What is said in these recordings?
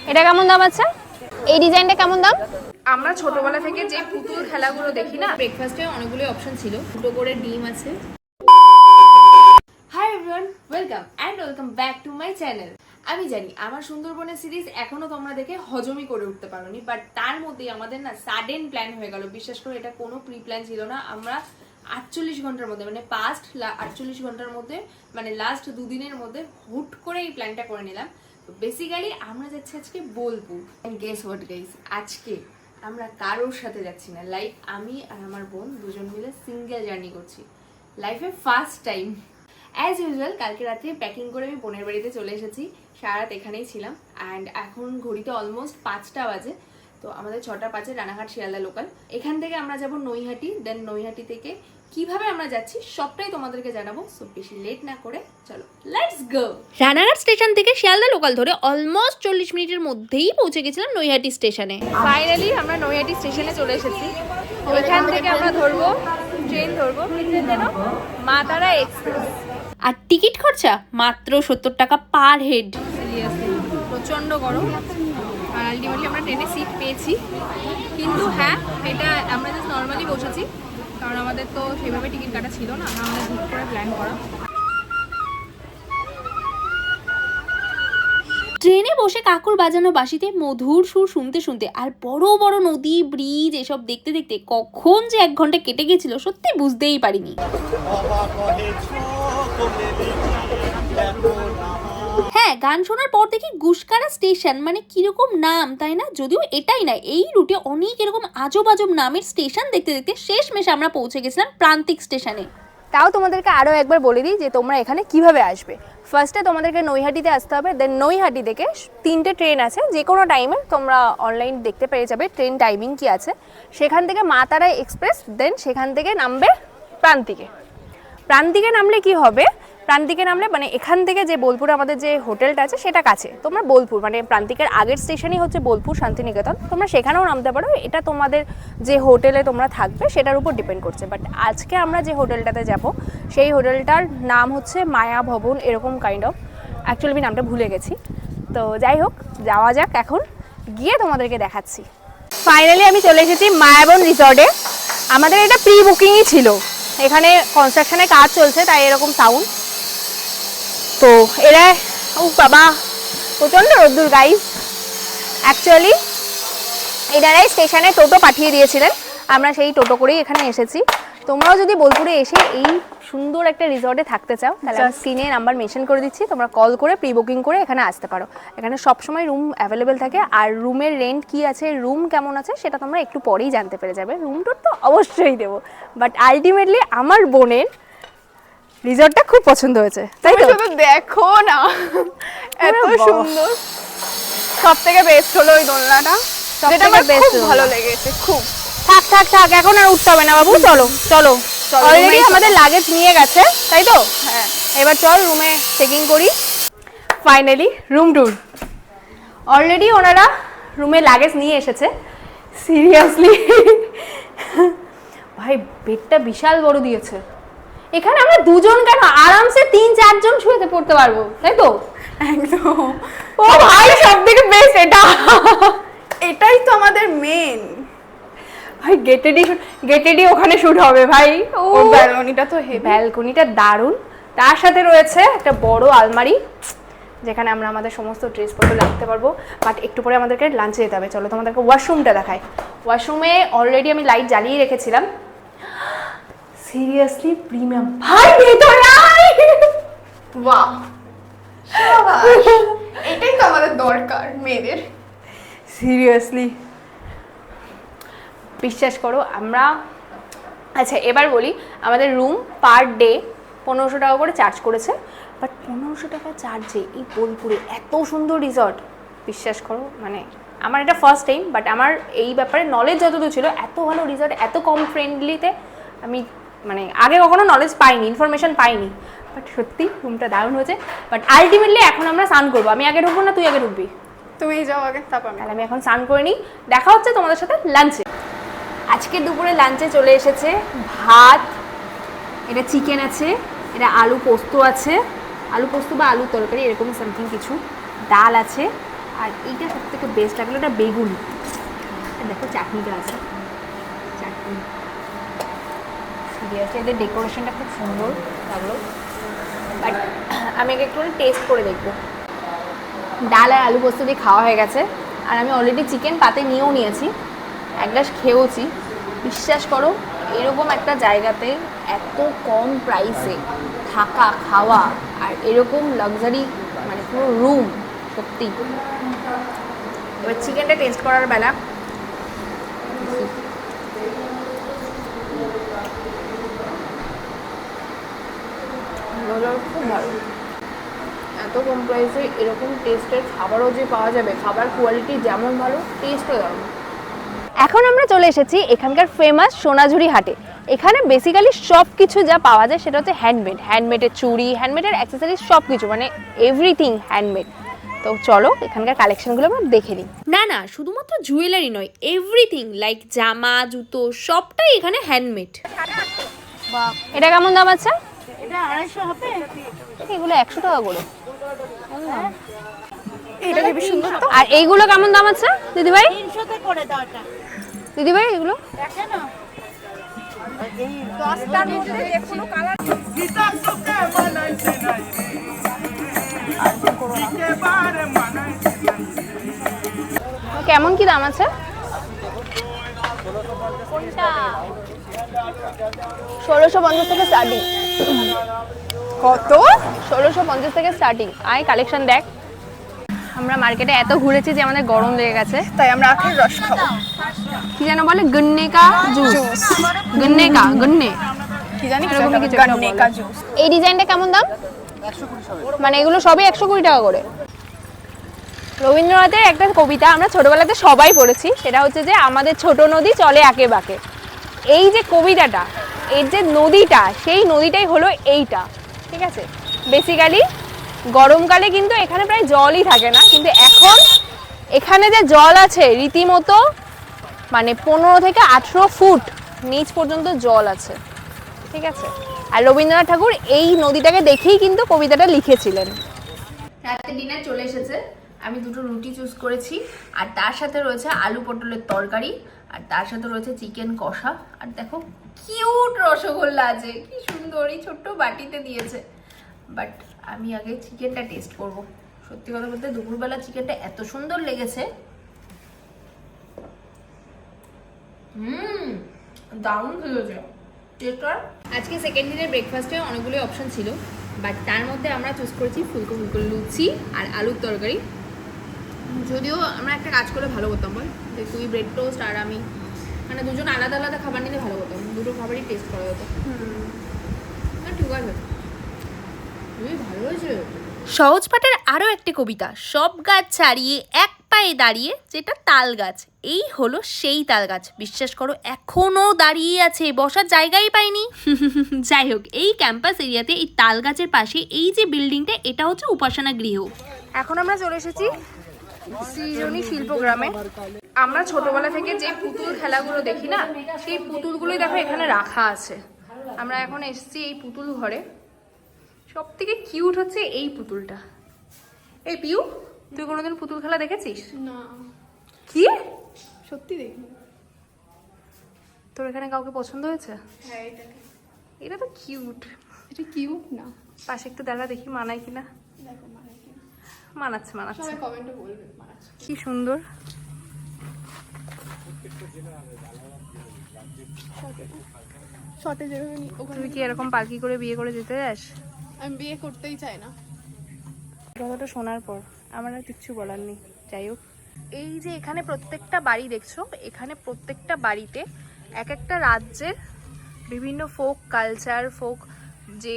এটা কেমন দাম আছে? এই ডিজাইনটা কেমন দাম? আমরা ছোটবেলা থেকে যে পুতুল খেলাগুলো দেখি না, ব্রেকফাস্টে অনেকগুলো অপশন ছিল, দুটো করে ডিম আছে। Hi everyone, welcome back to my channel. আমি জানি আমার সুন্দরবনের সিরিজ এখনো তোমরা দেখে হজমই করে উঠতে পারোনি, বাট তার মধ্যেই আমাদের না সাডেন প্ল্যান হয়ে গেল। বিশ্বাস করে এটা কোনো প্রি প্ল্যান ছিল না। আমরা 48 ঘন্টার মধ্যে, মানে পাস্ট 48 ঘন্টার মধ্যে, মানে লাস্ট দুদিনের মধ্যে হুট করে এই প্ল্যানটা করে নিলাম। তো বেসিক্যালি আমরা যাচ্ছি আজকে Bolpur. And guess what guys, আজকে আমরা কারোর সাথে যাচ্ছি না। লাইক আমি আর আমার বোন দুজন মিলে সিঙ্গেল জার্নি করছি, লাইফে ফার্স্ট টাইম। অ্যাজ ইউজুয়াল কালকে রাত্রে প্যাকিং করে আমি বোনের বাড়িতে চলে এসেছি, সারা রাত এখানেই ছিলাম। অ্যান্ড এখন ঘড়িতে অলমোস্ট 5টা বাজে। তো আমাদের 6টা 5-এ রানাঘাট শিয়ালদা লোকাল। এখান থেকে আমরা যাব নৈহাটি, দেন নৈহাটি থেকে কিভাবে আমরা যাচ্ছি সবটাই তোমাদেরকে জানাবো। সো বেশি লেট না করে চলো লেটস গো। রানাঘাট স্টেশন থেকে শিয়ালদা লোকাল ধরে অলমোস্ট 40 মিনিটের মধ্যেই পৌঁছে গেছিলাম নৈহাটি স্টেশনে। ফাইনালি আমরা নৈহাটি স্টেশনে চলে এসেছি। এখান থেকে আমরা ট্রেন ধরবো যেন মা তারা এক্সপ্রেস। আর টিকিট খরচা মাত্র 70 টাকা পার হেড। সিরিয়াসলি প্রচণ্ড গরম। আর আলটিমেটলি আমরা ট্রেনে সিট পেয়েছি, কিন্তু হ্যাঁ এটা আমরা জাস্ট নর্মালি বসেছি, কারণ আমাদের তো সেভাবে টিকিট কাটা ছিল না, আমাদের হুট করে প্ল্যান করা। ট্রেনে বসে কাকুর বাজানো বাঁশিতে মধুর সুর শুনতে শুনতে আর বড় বড় নদী, ব্রিজ এসব দেখতে দেখতে কখন যে 1 ঘন্টা কেটে গেছিল সত্যি বুঝতেই পারিনি। হ্যাঁ, গান শোনার পর দেখি গুসকারা স্টেশন, মানে কিরকম নাম তাই না? যদিও এটাই না, এই রুটে অনেক এরকম আজব আজব নামের স্টেশন দেখতে দেখতে শেষমেশে আমরা পৌঁছে গেছিলাম প্রান্তিক স্টেশনে। তাও তোমাদেরকে আরও একবার বলে দিই যে তোমরা এখানে কিভাবে আসবে। ফার্স্টে তোমাদেরকে নৈহাটিতে আসতে হবে, দেন নৈহাটি থেকে 3টে ট্রেন আছে, যে কোনো টাইমে তোমরা অনলাইন দেখতে পেয়ে যাবে ট্রেন টাইমিং কি আছে। সেখান থেকে মা তারা এক্সপ্রেস, দেন সেখান থেকে নামবে প্রান্তিকে নামলে কি হবে, প্রান্তিকে নামলে মানে এখান থেকে যে বোলপুরে আমাদের যে হোটেলটা আছে সেটা কাছে। তোমরা বোলপুর মানে প্রান্তিকের আগের স্টেশনই হচ্ছে বোলপুর শান্তিনিকেতন, তোমরা সেখানেও নামতে পারো। এটা তোমাদের যে হোটেলে তোমরা থাকবে সেটার উপর ডিপেন্ড করছে। বাট আজকে আমরা যে হোটেলটাতে যাব সেই হোটেলটার নাম হচ্ছে মায়া ভবন, এরকম কাইন্ড অফ। অ্যাকচুয়ালি আমি নামটা ভুলে গেছি। তো যাই হোক, যাওয়া যাক, এখন গিয়ে তোমাদেরকে দেখাচ্ছি। ফাইনালি আমি চলে এসেছি মায়াবন রিসর্টে। আমাদের এটা প্রি বুকিংই ছিল, এখানে কনস্ট্রাকশনের কাজ চলছে তাই এরকম সাউন্ড। তো এরা বাবা প্রচণ্ড রোদ্দুর গাইস। অ্যাকচুয়ালি এনারাই স্টেশনে টোটো পাঠিয়ে দিয়েছিলেন, আমরা সেই টোটো করেই এখানে এসেছি। তোমরাও যদি বোলপুরে এসে এই সুন্দর একটা রিসর্টে থাকতে চাও তাহলে আমি স্ক্রিনে নাম্বার মেনশন করে দিচ্ছি, তোমরা কল করে প্রি বুকিং করে এখানে আসতে পারো। এখানে সবসময় রুম অ্যাভেলেবেল থাকে। আর রুমের রেন্ট কি আছে, রুম কেমন আছে সেটা তোমরা একটু পরেই জানতে পেরে যাবে। রুম টুর তো অবশ্যই দেবো, বাট আলটিমেটলি আমার বোনের রিসর্টটা খুব পছন্দ হয়েছে, তাই তো? শুধু দেখো না, এত সুন্দর। সব থেকে বেস্ট হলো ওই দোলনাটা, যেটা আমার খুব ভালো লেগেছে। খুব থাক থাক থাক, এখন আর উঠতে হবে না বাবু, চলো চলো। অলরেডি আমাদের লাগেজ নিয়ে গেছে, তাই তো? হ্যাঁ, এবার চল রুমে চেকিং করি। Finally room tour. অলরেডি ওনারা রুমে লাগেজ নিয়ে এসেছে। সিরিয়াসলি ভাই বেডটা বিশাল বড় দিয়েছে। এখানে আমরা দুজন কেন, আরামসে 3-4 জন শুয়ে পড়তে পারবো, তাই তো? একদম। ও ভাই সব থেকে বেস্ট এটাই তো আমাদের মেন। ভাই গেটেডি ওখানে শুট হবে ভাই। ও ব্যালকনিটা তো হেভি, ব্যালকনিটা দারুণ। তার সাথে রয়েছে একটা বড় আলমারি যেখানে আমরা আমাদের সমস্ত ড্রেসপত্র রাখতে পারবো। বাট একটু পরে আমাদেরকে লাঞ্চে যেতে হবে, চলো তোমাদেরকে ওয়াশরুমটা দেখাই। ওয়াশরুমে অলরেডি আমি লাইট জ্বালিয়ে রেখেছিলাম। সিরিয়াসলি প্রিমিয়াম ভাই, ভেতরে আয়। বাহ, এটাই তো আমাদের দরকার মেয়েদের। সিরিয়াসলি বিশ্বাস করো আমরা, আচ্ছা এবার বলি, আমাদের রুম পার ডে 1500 টাকা করে চার্জ করেছে। বাট 1500 টাকা চার্জে এই বোলপুরে এত সুন্দর রিসর্ট, বিশ্বাস করো মানে আমার এটা ফার্স্ট টাইম। বাট আমার এই ব্যাপারে নলেজ যতদূর ছিল, এত ভালো রিসর্ট এত কম ফ্রেন্ডলিতে আমি মানে আগে কখনো নলেজ পাইনি, ইনফরমেশন পাইনি। বাট সত্যি রুমটা দারুণ হয়েছে। বাট আলটিমেটলি এখন আমরা স্নান করবো। আমি আগে ঢুকবো না তুই আগে ঢুকবি? তুমি যাও আগে, তারপর তাহলে আমি এখন স্নান করে নিই। দেখা হচ্ছে তোমাদের সাথে লাঞ্চে। আজকে দুপুরে লাঞ্চে চলে এসেছে ভাত, এটা চিকেন আছে, এটা আলু পোস্ত আছে, আলু পোস্ত বা আলু তরকারি এরকম সামথিং কিছু, ডাল আছে, আর এইটা সব থেকে বেস্ট লাগলো, এটা বেগুন। দেখো চাটনিটা আছে, চাটনি সিরিয়াসলি এদের ডেকোরেশনটা খুব সুন্দর লাগলো। বাট আমি আগে একটু টেস্ট করে দেখবো। ডাল আর আলু পোস্ত দিয়ে খাওয়া হয়ে গেছে, আর আমি অলরেডি চিকেন পাতে নিয়েও নিয়েছি, এক গ্লাস খেয়েওছি। বিশ্বাস করো এরকম একটা জায়গাতে এত কম প্রাইসে থাকা খাওয়া আর এরকম লাক্সারি মানে পুরো রুম, সত্যি। এবার চিকেনটা টেস্ট করার বেলা খুব ভালো। এত কম প্রাইসে এরকম টেস্টের খাবারও যে পাওয়া যাবে, খাবার কোয়ালিটি যেমন ভালো, টেস্টও দারুণ। এখন আমরা চলে এসেছি এখানকার ফেমাস সোনাঝুরি হাটে। এখানে বেসিক্যালি সব কিছু যা পাওয়া যায় সেটা হচ্ছে হ্যান্ডমেডের চুড়ি, হ্যান্ডমেডের অ্যাক্সেসরিজ, সব কিছু মানে এভরিথিং হ্যান্ডমেড। তো চলো এখানকার কালেকশনগুলো আমরা দেখে নিই। না না, শুধুমাত্র জুয়েলারি নয়, এভরিথিং লাইক জামা জুতো সবটাই এখানে হ্যান্ডমেড। এটা কেমন দাম আছে? এটা 250 হবে, এগুলো 100 টাকা করে। এটা কি সুন্দর তো। আর এইগুলো কেমন দাম আছে দিদিভাই? 300 তে করে দাও এটা দিদিভাই এগুলো দেখেন না, এই 10টার মধ্যে যে কোনো কালার কেমন কি দাম আছে? 1650 থেকে স্টার্টিং। কত? 1650 থেকে স্টার্টিং। আয় কালেকশন দেখ। আমরা মার্কেটে এত ঘুরেছি যে আমাদের গরম লেগে গেছে, তাই আমরা আখের রস খাবো। কি যেন বলে, গন্নে কা জুস, গন্নে কি জানি এরকমই কিছু একটা গন্নে বলে। কা জুস। এই ডিজাইনটা কেমন দাম? মানে এগুলো সবই 120 টাকা করে। রবীন্দ্রনাথের একটা কবিতা আমরা ছোটবেলাতে সবাই পড়েছি, সেটা হচ্ছে যে আমাদের ছোট নদী চলে আঁকে বাঁকে। এই যে কবিতাটা, এর যে নদীটা, সেই নদীটাই হলো এইটা, ঠিক আছে। বেসিক্যালি গরমকালে কিন্তু এখানে প্রায় জলই থাকে না, কিন্তু এখন এখানে যে জল আছে রীতিমতো মানে 15 থেকে 18 ফুট নিচ পর্যন্ত জল আছে, ঠিক আছে। আর রবীন্দ্রনাথ ঠাকুর এই নদীটাকে দেখেই কিন্তু কবিতাটা লিখেছিলেন। রাতে ডিনার চলে এসেছে, আমি দুটো রুটি চুজ করেছি, আর তার সাথে রয়েছে আলু পটলের তরকারি, আর তার সাথে রয়েছে চিকেন কষা, আর দেখো কিউট রসগোল্লা আছে, কি সুন্দর, এই ছোট্ট বাটিতে দিয়েছে। বাট আমি আগে চিকেনটা টেস্ট করব। সত্যি কথা বলতে দুপুরবেলা চিকেনটা এত সুন্দর লেগেছে, দারুণ খেয়েছে। আজকে সেকেন্ড দিনের ব্রেকফাস্টে অনেকগুলো অপশন ছিল, বাট তার মধ্যে আমরা চুজ করেছি ফুলকো ফুলকো লুচি আর আলুর তরকারি। যদিও আমরা একটা কাজ করে ভালো করতাম, বল যে তুই ব্রেড টোস্ট আর আমি মানে দুজন আলাদা আলাদা খাবার নিলে ভালো করতাম, দুটো খাবারই টেস্ট করা হতো। ঠিক আছে, ভালো হয়েছে। সহজপাঠের আরও একটি কবিতা, সব গাছ ছাড়িয়ে এক পায়ে দাঁড়িয়ে, যেটা তাল গাছ। এই হলো সেই তাল গাছ, বিশ্বাস করো এখনো দাঁড়িয়ে আছে, বসার জায়গাই পাইনি। যাই হোক, এই ক্যাম্পাস এরিয়াতে এই তাল গাছের পাশে এই যে বিল্ডিংটা, এটা হচ্ছে উপাসনা গৃহ। এখন আমরা চলে এসেছি সৃজনী শিল্পগ্রামে। আমরা ছোটবেলা থেকে যে পুতুল খেলাগুলো দেখি না, সেই পুতুলগুলোই দেখো এখানে রাখা আছে। আমরা এখন এসেছি এই পুতুল ঘরে। সব থেকে কিউট হচ্ছে এই পুতুলটা। এই পিউ, তুই কোনোদিন পুতুল খেলা দেখেছিস? না, কি সত্যি দেখি। তোর এখানে কাউকে পছন্দ হয়েছে? হ্যাঁ, এটা তো কিউট। এটা কিউট না? পাশে একটু দেখা দেখি মানায় কিনা। দেখো মানে কি, মানাচ্ছে মানাচ্ছে, সবাই কমেন্টে বলবে মানাচ্ছে। কি সুন্দর। শর্টে যেভাবে ওখানে তুই কি এরকম পালকি করে বিয়ে করে যেতে যাস? আমি বিয়ে করতেই চাই না। কথাটা শোনার পর আমার আর কিচ্ছু বলার নেই। যাই হোক, এই যে এখানে প্রত্যেকটা বাড়ি দেখছো, এখানে প্রত্যেকটা বাড়িতে এক একটা রাজ্যের বিভিন্ন ফোক কালচার, ফোক যে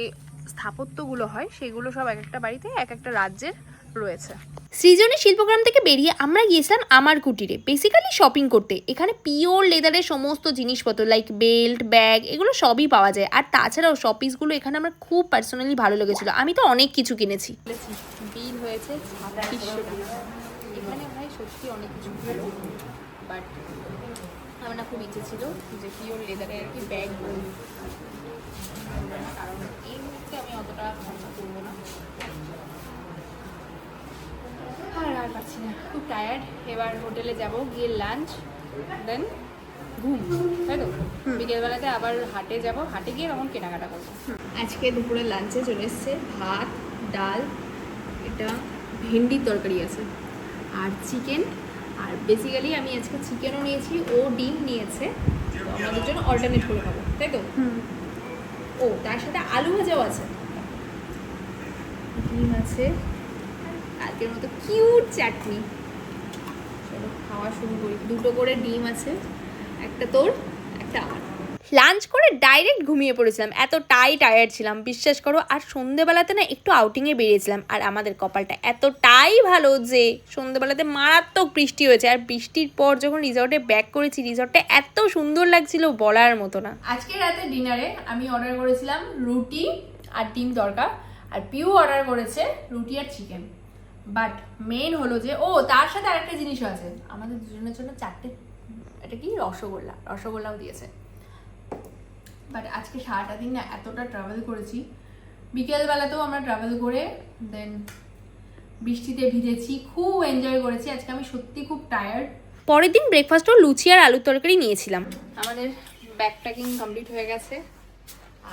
স্থাপত্যগুলো হয়, সেগুলো সব এক একটা বাড়িতে এক একটা রাজ্যের রয়েছে। সৃজনী শিল্পগ্রাম থেকে বেরিয়ে আমরা গিয়েছিলাম আমার কুটিরে, বেসিক্যালি শপিং করতে। এখানে পিওর লেদারের সমস্ত জিনিসপত্র লাইক বেল্ট, ব্যাগ, এগুলো সবই পাওয়া যায়। আর তাছাড়াও শপিসগুলো এখানে আমার খুব পার্সোনালি ভালো লেগেছিলো। আমি তো অনেক কিছু কিনেছি। বিল হয়েছে 2600 টাকা। এখানে ভাই সত্যি অনেক কিছু ভালো, বাট আমার না খুব ইচ্ছে ছিল যে পিওর লেদারের আর কি ব্যাগ, কারণ এই মুহূর্তে আমি অতটা খরচা করবো না। আর পাচ্ছি না। খুব টায়ার্ড, এবার হোটেলে যাব, গিয়ে লাঞ্চ, দেন ঘুম, তাই তো? বিকেলবেলাতে আবার হাটে যাব, হাটে গিয়ে তখন কেনাকাটা করবো। আজকে দুপুরে লাঞ্চে চলে এসছে ভাত, ডাল, এটা ভেন্ডির তরকারি আছে, আর চিকেন। আর বেসিক্যালি আমি আজকে চিকেনও নিয়েছি, ও ডিম নিয়েছে, তো আমাদের জন্য অল্টারনেট করে খাবো, তাই তো? ও তার সাথে আলু ভাজাও আছে, ডিম আছে, কালকের মতো কিউট চাটনি। চলো খাওয়া শুরু করি। 2টো করে ডিম আছে, একটা তোর, একটা আমার। লাঞ্চ করে ডাইরেক্ট ঘুমিয়ে পড়েছিলাম, এতটাই টায়ার্ড ছিলাম বিশ্বাস করো। আর সন্ধেবেলাতে না একটু আউটিংয়ে বেরিয়েছিলাম, আর আমাদের কপালটা এতটাই ভালো যে সন্ধেবেলাতে মারাত্মক বৃষ্টি হয়েছে। আর বৃষ্টির পর যখন রিসর্টে ব্যাক করেছি, রিসর্টটা এত সুন্দর লাগছিল বলার মতো না। আজকে রাতে ডিনারে আমি অর্ডার করেছিলাম রুটি আর ডিম তড়কা, আর পিউ অর্ডার করেছে রুটি আর চিকেন। বাট মেন হলো যে তার সাথে আরেকটা জিনিসও আছে, আমাদের দুজনের জন্য 4টে, এটা কি রসগোল্লাও দিয়েছে। বাট আজকে সারাটা দিন না এতটা ট্রাভেল করেছি, বিকেলবেলাতেও আমরা ট্রাভেল করে দেন বৃষ্টিতে ভিজেছি, খুব এনজয় করেছি। আজকে আমি সত্যি খুব টায়ার্ড। পরের দিন ব্রেকফাস্টও লুচি আর আলুর তরকারি নিয়েছিলাম। আমাদের ব্যাগ প্যাকিং কমপ্লিট হয়ে গেছে,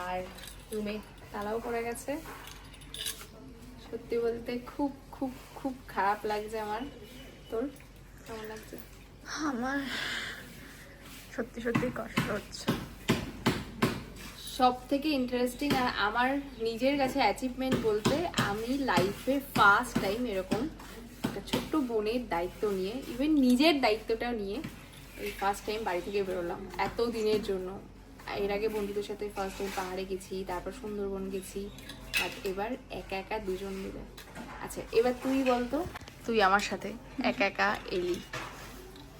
আর রুমে তালাও পড়ে গেছে। সত্যি বলতে খুব খুব খুব খারাপ লাগছে আমার। তোর কেমন লাগছে? আমার সত্যি সত্যি কষ্ট হচ্ছে। সব থেকে ইন্টারেস্টিং আর আমার নিজের কাছে অ্যাচিভমেন্ট বলতে, আমি লাইফে ফার্স্ট টাইম এরকম একটা ছোট্ট বোনের দায়িত্ব নিয়ে, ইভেন নিজের দায়িত্বটাও নিয়ে এই ফার্স্ট টাইম বাড়ি থেকে বেরোলাম এত দিনের জন্য। এর আগে বন্ধুদের সাথে ফার্স্ট টাইম পাহাড়ে গেছি, তারপর সুন্দরবন গেছি, আর এবার একা একা দুজন মিলে। আচ্ছা এবার তুই বলতো, তুই আমার সাথে একা একা এলি,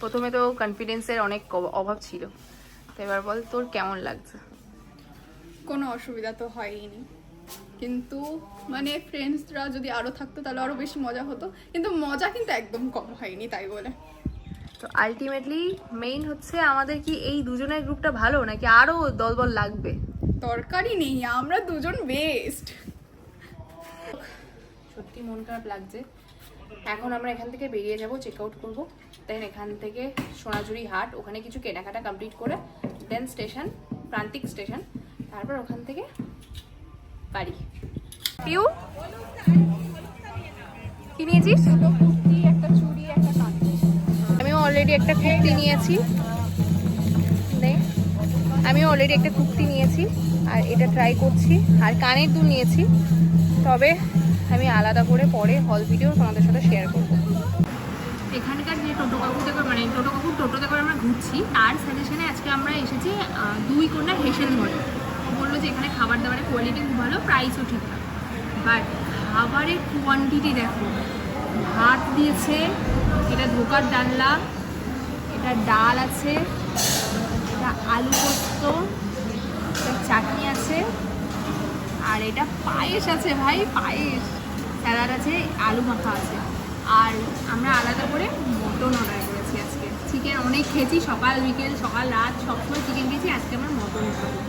প্রথমে তো কনফিডেন্সের অনেক অভাব ছিল, তো এবার বল তোর কেমন লাগছে? কোনো অসুবিধা তো হয়নি, কিন্তু মানে ফ্রেন্ডসরা যদি আরও থাকতো তাহলে আরও বেশি মজা হতো, কিন্তু মজা কিন্তু একদম কম হয়নি, তাই বলে। তো আলটিমেটলি মেইন হচ্ছে আমাদের কি এই দুজনের গ্রুপটা ভালো, নাকি আরও দলবল লাগবে? তরকারি নেই, আমরা দুজন বেস্ট। সত্যি মন খারাপ লাগছে। এখন আমরা এখান থেকে বেরিয়ে যাব, চেক আউট করবো, দেন এখান থেকে সোনাঝুরি হাট, ওখানে কিছু কেনাকাটা কমপ্লিট করে দেন স্টেশন, প্রান্তিক স্টেশন, তারপর ওখান থেকে বাড়ি। পিউ কি নিয়েছিস? কুর্তি, একটা চুড়ি, একটা কাঁচি। আমিও অলরেডি একটা কুর্তি নিয়েছি, আর এটা ট্রাই করছি, আর কানের দুল নিয়েছি, তবে আমি আলাদা করে পরে হল ভিডিও তোমাদের সাথে শেয়ার করবো। এখানকার যে টোটো কাকুতে করে, মানে টোটোতে করে আমরা ঘুরছি, তার সাজেশনে আজকে আমরা এসেছি 2 কোণা হেসেল মলে। বললো যে এখানে খাবার দাবারের কোয়ালিটি খুব ভালো, প্রাইসও ঠিকঠাক। বাট খাবারের কোয়ান্টিটি দেখো, ভাত দিয়েছে, এটা ধোকার ডালনা, এটা ডাল আছে, এটা আলু পোস্ত, এটা চাটনি আছে, আর এটা পায়েস আছে ভাই, পায়েস, স্যালাড আছে, আলু মাখা আছে। আর আমরা আলাদা করে মটন অর্ডার করেছি আজকে। চিকেন অনেক খেয়েছি, সকাল বিকেল সকাল রাত সবসময় চিকেন খেয়েছি, আজকে আমরা মটন খাবো।